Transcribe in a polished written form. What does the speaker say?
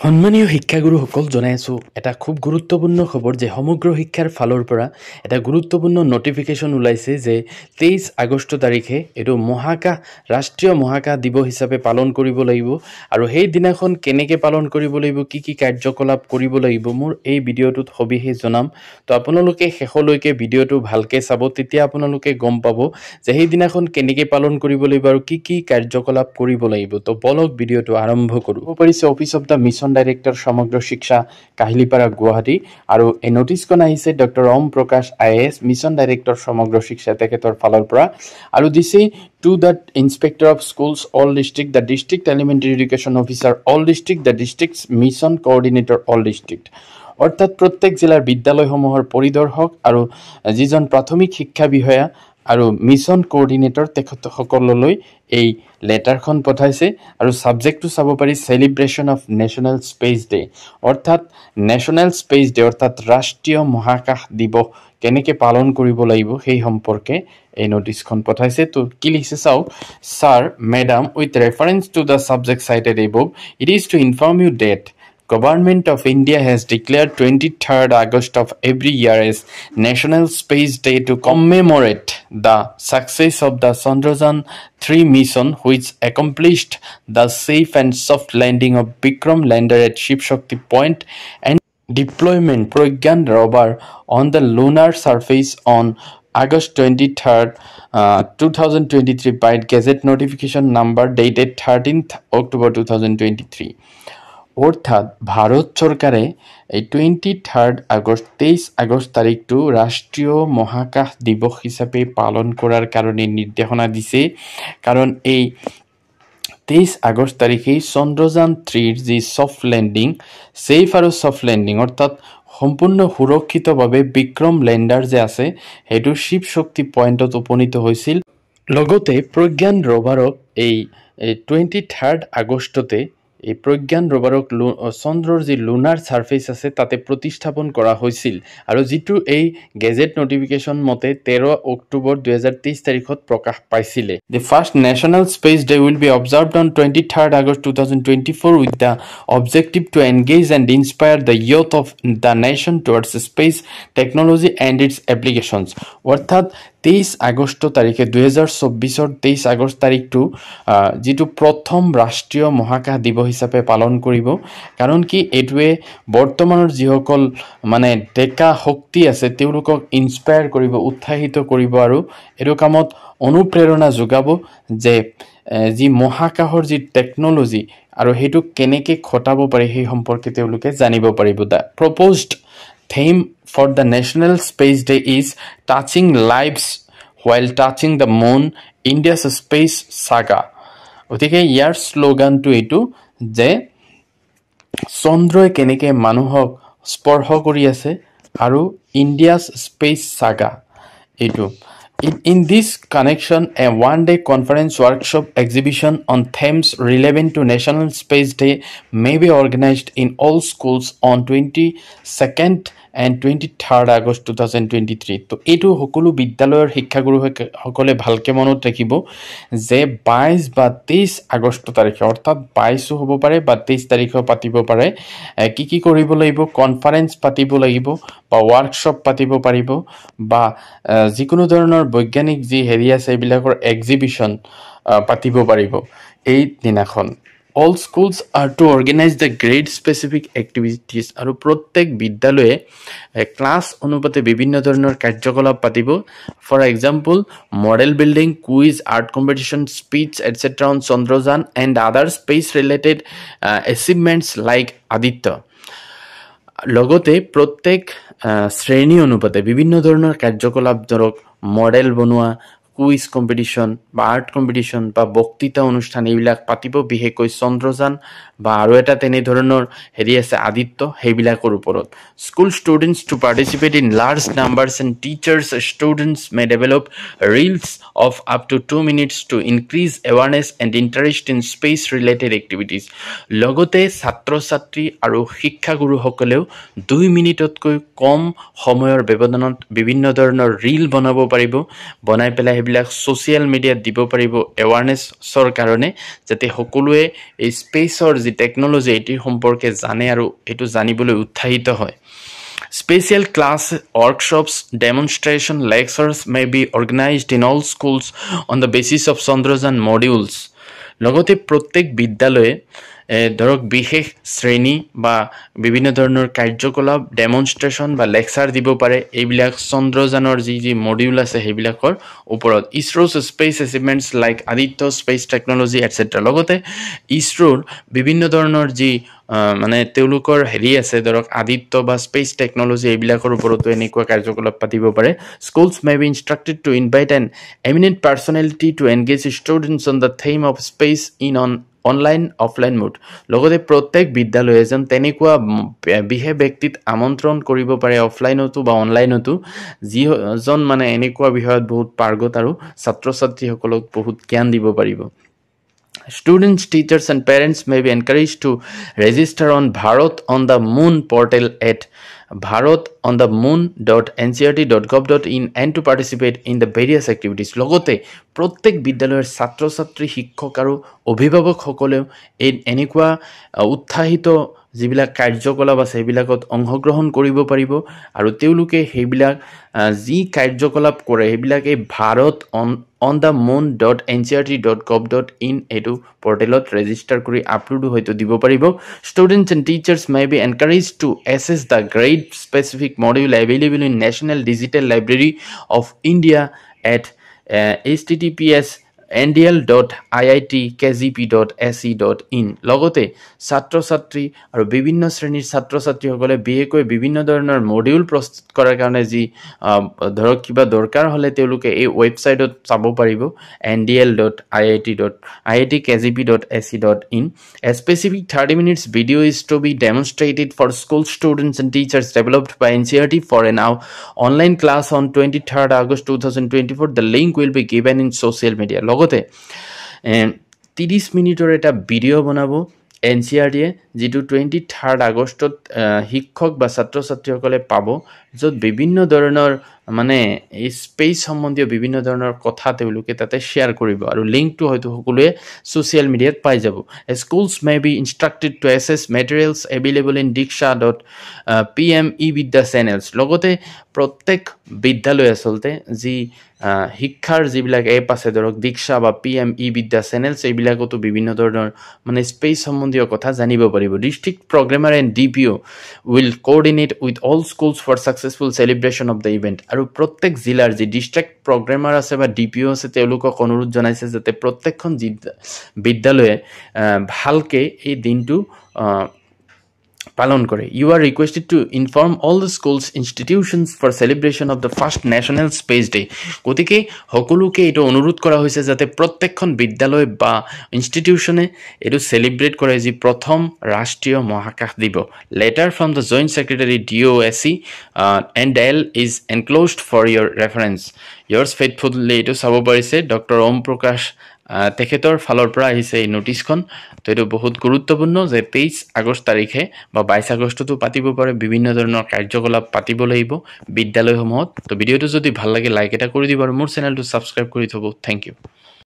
সন্মানীয় শিক্ষাগুৰুসকল জনাই আছোঁ এটা খুব গুৰুত্বপূৰ্ণ খবৰ যে সমগ্ৰ শিক্ষাৰ ফালৰ পৰা এটা গুৰুত্বপূৰ্ণ নটিফিকেশ্যন ওলাইছে যে 23 আগষ্ট তাৰিখে এইটো ৰাষ্ট্ৰীয় মহাকাশ দিৱস হিচাপে পালন কৰিব লাগিব আৰু সেই দিনাখন কেনেকৈ পালন কৰিব লাগিব কি কাৰ্যকলাপ কৰিব লাগিব মোৰ এই ভিডিঅ'টোত সবিশেষ জনাম তো আপোনালোকে শেষলৈকে ভিডিঅ'টো ভালকৈ চাব তেতিয়া আপোনালোকে গম পাব যে সেই দিনাখন কেনেকৈ পালন কৰিব লাগিব আৰু কি কাৰ্যকলাপ কৰিব লাগিব তো বলক ভিডিঅ'টো আৰম্ভ কৰোঁ পাৰিছে office of the mission director সমগ্ৰ শিক্ষা কাহিলীপাৰা গুৱাহাটী আৰু এই নোটিছখন আহিছে ডক্টৰ ওম প্ৰকাশ IAS মিছন ডাইৰেক্টৰ সমগ্ৰ শিক্ষা তেখেতৰ ফালৰ পৰা আৰু দিছে to the inspector of schools all district the district elementary education officer all district the district mission coordinator all district অৰ্থাৎ প্ৰত্যেক জিলাৰ বিদ্যালয়সমূহৰ পৰিদৰ্শক আৰু যিজন প্ৰাথমিক শিক্ষা বিষয়া আৰু মিছন কোঅৰ্ডিনেটৰ তেখেতসকললৈ এই লেটাৰখন পঠাইছে আৰু সাবজেক্টটো চাব পাৰি সেলিব্ৰেশন অফ নেশনাল স্পেস ডে অৰ্থাৎ নেশনাল স্পেস ডে অৰ্থাৎ ৰাষ্ট্ৰীয় মহাকাশ দিৱস কেনেকৈ পালন কৰিব লাগিব সেই সম্পৰ্কে এই নোটিছখন পঠাইছে তো কি লিখিছে চাও sir madam with reference to the subject cited above it is to inform you that Government of India has declared 23rd August of every year as National Space Day to commemorate the success of the Chandrayaan-3 mission which accomplished the safe and soft landing of Vikram lander at Shiv Shakti Point and deployment Pragyan rover on the lunar surface on August 23rd, 2023 by Gazette notification number dated 13th October 2023. অৰ্থাৎ ভাৰত চৰকাৰে এই 23rd August 23 August তাৰিখটো ৰাষ্ট্ৰীয় মহাকাশ দিৱস হিচাপে পালন কৰাৰ কাৰণে নিৰ্দেশনা দিছে কাৰণ এই 23 আগষ্ট তাৰিখে চন্দ্ৰযান-3ৰ যি সফট লেণ্ডিং সেফ আৰু সফট লেণ্ডিং অৰ্থাৎ সম্পূৰ্ণ সুৰক্ষিতভাৱে বিক্ৰম লেণ্ডাৰ যে আছে হেতু শিৱ শক্তি পইণ্টত উপনীত হৈছিল লগতে প্ৰজ্ঞান ৰভাৰক এই 23rd আগষ্টতে এই প্ৰজ্ঞান ৰভাৰক চন্দ্ৰৰ যি লুনাৰ সাৰফেস আছে তাতে প্ৰতিস্থাপন কৰা হৈছিল আৰু যেটো এই গেজেট নোটিফিকেশন মতে 13 অক্টোবৰ 2023 তাৰিখত প্ৰকাশ পাইছিলে The first National Space Day will be observed on 23rd August 2024 with the objective to engage and inspire the youth of the nation towards space technology and its applications অৰ্থাৎ 23 আগষ্ট তাৰিখে 2024 23 আগষ্ট তাৰিখটো যেটো প্ৰথম ৰাষ্ট্ৰীয় মহাকাশ দিৱস হিচাপে পালন কৰিব কাৰণ কি এটোৱে বৰ্তমানৰ যিসকল মানে ডেকা শক্তি আছে তেওঁলোকক ইনস্পায়াৰ কৰিব উৎসাহিত কৰিব আৰু এটো কামত অনুপ্ৰেৰণা যোগাব যে যি মহাকাশৰ যি টেকনলজি আৰু হেতু কেনেকৈ খটাব পাৰে সেই সম্পৰ্কে তেওঁলোকে জানিব পাৰিব দা proposed theme for the National Space Day is touching lives while touching the moon India's space saga ওদিকে ইয়াৰ স্লোগানটো এটো যে চন্দ্ৰই কেনেকৈ মানুহক স্পৰ্শ কৰি আছে আৰু ইণ্ডিয়াছ স্পেচ সাগা এটো In this connection, a one-day conference workshop exhibition on themes relevant to National Space Day may be organized in all schools on 22nd and 23rd August 2023. তো এটো সকলো বিদ্যালয়ৰ শিক্ষাগুৰু সকলে ভালকে মনত ৰাখিব যে 22 বা 23 আগষ্ট তাৰিখে অৰ্থাৎ 22 হ'ব পাৰে বা 23 তাৰিখে পাতিব পাৰে কি কৰিব লাগিব কনফাৰেন্স পাতিব লাগিব বা ওয়াৰ্কশপ পাতিব পাৰিব বা যিকোনো ধৰণৰ বৈজ্ঞানিক যি হেৰি আছে এইবিলাকৰ এক্সিবিশন পাতিব পাৰিব এই দিনাখন All schools are to organize the grade specific activities আৰু প্ৰত্যেক বিদ্যালয়ে ক্লাস অনুপাতে বিভিন্ন ধৰণৰ কাৰ্যকলাপ পাতিব for example model building quiz art competition speech etcetera on Chandrayaan and other space related achievements like Aditya লগতে প্ৰত্যেক শ্ৰেণী অনুপাতে বিভিন্ন ধৰণৰ কাৰ্যকলাপ ধৰক মডেল বনোৱা কুইজ কম্পিটিশন বা আৰ্ট কম্পিটিশন বা বক্তৃতা অনুষ্ঠান এইবিলাক পাতিব বিশেষকৈ চন্দ্ৰযান বা আৰু এটা তেনে ধৰণৰ হেৰি আছে আদিত্য হেবিলাকৰ ওপৰত school students to participate in large numbers and teachers students may develop reels of up to 2 minutes to increase awareness and interest in space related activities লগতে ছাত্ৰ ছাত্ৰী আৰু শিক্ষাগুৰুসকলেও 2 মিনিটতকৈ কম সময়ৰ ব্যৱধানত বিভিন্ন ধৰণৰ ৰিল বনাব পাৰিব বনাই পেলাই সেইবিলাক ছ'চিয়েল মিডিয়াত দিব পাৰিব এৱাৰনেছৰ কাৰণে যাতে সকলোৱে এই স্পেচৰ যি টেকন'লজি এইটোৰ সম্পৰ্কে জানে আৰু এইটো জানিবলৈ উৎসাহিত হয় Special class, workshops, demonstration, lectures may be organized in all schools on the basis of Chandrayaan modules. লগতে প্ৰত্যেক বিদ্যালয়ে ধৰক বিশেষ শ্ৰেণী বা বিভিন্ন ধৰণৰ কাৰ্যকলাপ ডেমনষ্ট্ৰেশ্যন বা লেকচাৰ দিব পাৰে এইবিলাক চন্দ্ৰযানৰ যি মডিউল আছে সেইবিলাকৰ ওপৰত ISRO's space achievements like Aditya space technology etcetera লগতে ইছৰোৰ বিভিন্ন ধৰণৰ যি মানে তেওঁলোকৰ হেৰি আছে ধৰক আদিত্য বা স্পেচ টেকন'লজি এইবিলাকৰ ওপৰতো এনেকুৱা কাৰ্যকলাপ পাতিব পাৰে schools may be instructed to invite an eminent personality to engage students on the theme of space in online offline mode লগতে প্ৰত্যেক বিদ্যালয়ে যেন তেনেকুৱা বিশেষ ব্যক্তিত আমন্ত্ৰণ কৰিব পাৰে অফলাইনতো বা অনলাইনতো যিজন মানে এনেকুৱা বিষয়ত বহুত পাৰ্গত আৰু ছাত্ৰ ছাত্ৰীসকলক বহুত জ্ঞান দিব পাৰিব Students, teachers, and parents may be encouraged to register on Bharat on the Moon portal at bharatonthemoon.ncrt.gov.in and to participate in the various activities. লগতে প্ৰত্যেক বিদ্যালয়ৰ ছাত্ৰ ছাত্ৰী শিক্ষক আৰু অভিভাৱকসকলেও এই এনেকুৱা উৎসাহিত যিবিলাক কাৰ্যকলাপ আছে সেইবিলাকত অংশগ্ৰহণ কৰিব পাৰিব আৰু তেওঁলোকে সেইবিলাক যি কাৰ্যকলাপ কৰে সেইবিলাকে ভাৰত on the moon.ncrt.gov.in এইটো পৰ্টেলত ৰেজিষ্টাৰ কৰি আপলোড হয়তো দিব পাৰিব students and teachers may be encouraged to access the grade specific module available in national digital library of India at https ndl.iitkgp.ac.in লগতে ছাত্ৰ ছাত্ৰী আৰু বিভিন্ন শ্ৰেণীৰ ছাত্ৰ ছাত্ৰীসকলে বিশেষকৈ বিভিন্ন ধৰণৰ মডিউল প্ৰস্তুত কৰাৰ কাৰণে যি ধৰক কিবা দৰকাৰ হ'লে তেওঁলোকে এই ৱেবছাইটত চাব পাৰিব ndl.iitkgp.ac.in A specific 30 minutes video is to be demonstrated for school students and teachers developed by NCERT for an online class on 23rd August 2024 the link will be given in social media লগতে 30 মিনিটৰ এটা video বনাব এনচিআৰটিয়ে যেটো 23rd আগষ্টত শিক্ষক বা ছাত্ৰ ছাত্ৰীসকলে পাব যত বিভিন্ন ধৰণৰ মানে এই স্পেচ সম্বন্ধীয় বিভিন্ন ধৰণৰ কথা তেওঁলোকে তাতে শেয়াৰ কৰিব আৰু লিংকটো হয়তো সকলোৱে সোশ্যাল মিডিয়াত পাই যাব schools may be instructed to access materials available in diksha.pme-vidya channels লগতে প্ৰত্যেক বিদ্যালয় আসলতে যি শিক্ষাৰ যিবিলাক এপ আছে ধৰক দীক্ষা বা pme-vidya channels এইবিলাকতো বিভিন্ন ধৰণৰ মানে স্পেচ সম্বন্ধীয় কথা জানিব পাৰিব district programmer and DPO will coordinate with all schools for successful celebration of the event আৰু প্ৰত্যেক জিলাৰ যি ডিস্ট্ৰিক্ট প্ৰগ্ৰামাৰ আছে বা ডিপিও আছে তেওঁলোকক অনুৰোধ জনাইছে যাতে প্ৰত্যেকখন বিদ্যালয়ে ভালকে এই দিনটো পালন কৰে you are requested to inform all the schools institutions for celebration of the first national space day গতিকে সকলোকে এটো অনুৰোধ কৰা হৈছে যাতে প্ৰত্যেকখন বিদ্যালয় বা ইনষ্টিটিউচনে এটো সেলিব্ৰেট কৰে যি প্ৰথম ৰাষ্ট্ৰীয় মহাকাশ দিৱস letter from the joint secretary DOSC NDL is enclosed for your reference yours faithfully এটো চাব পাৰিছে ডক্টৰ ওম প্ৰকাশ তেখেতৰ ফালৰ পৰা আহিছে এই নোটিছখন তো এটো বহুত গুৰুত্বপূৰ্ণ যে 23 আগষ্ট তাৰিখে বা 22 আগষ্টতো পাতিব পাৰে বিভিন্ন ধৰণৰ কাৰ্যকলাপ পাতিব লাগিব বিদ্যালয়সমূহত তো ভিডিওটো যদি ভাল লাগে লাইক এটা কৰি দিব আৰু মোৰ চেনেলটো সাবস্ক্ৰাইব কৰি থব থ্যাংক ইউ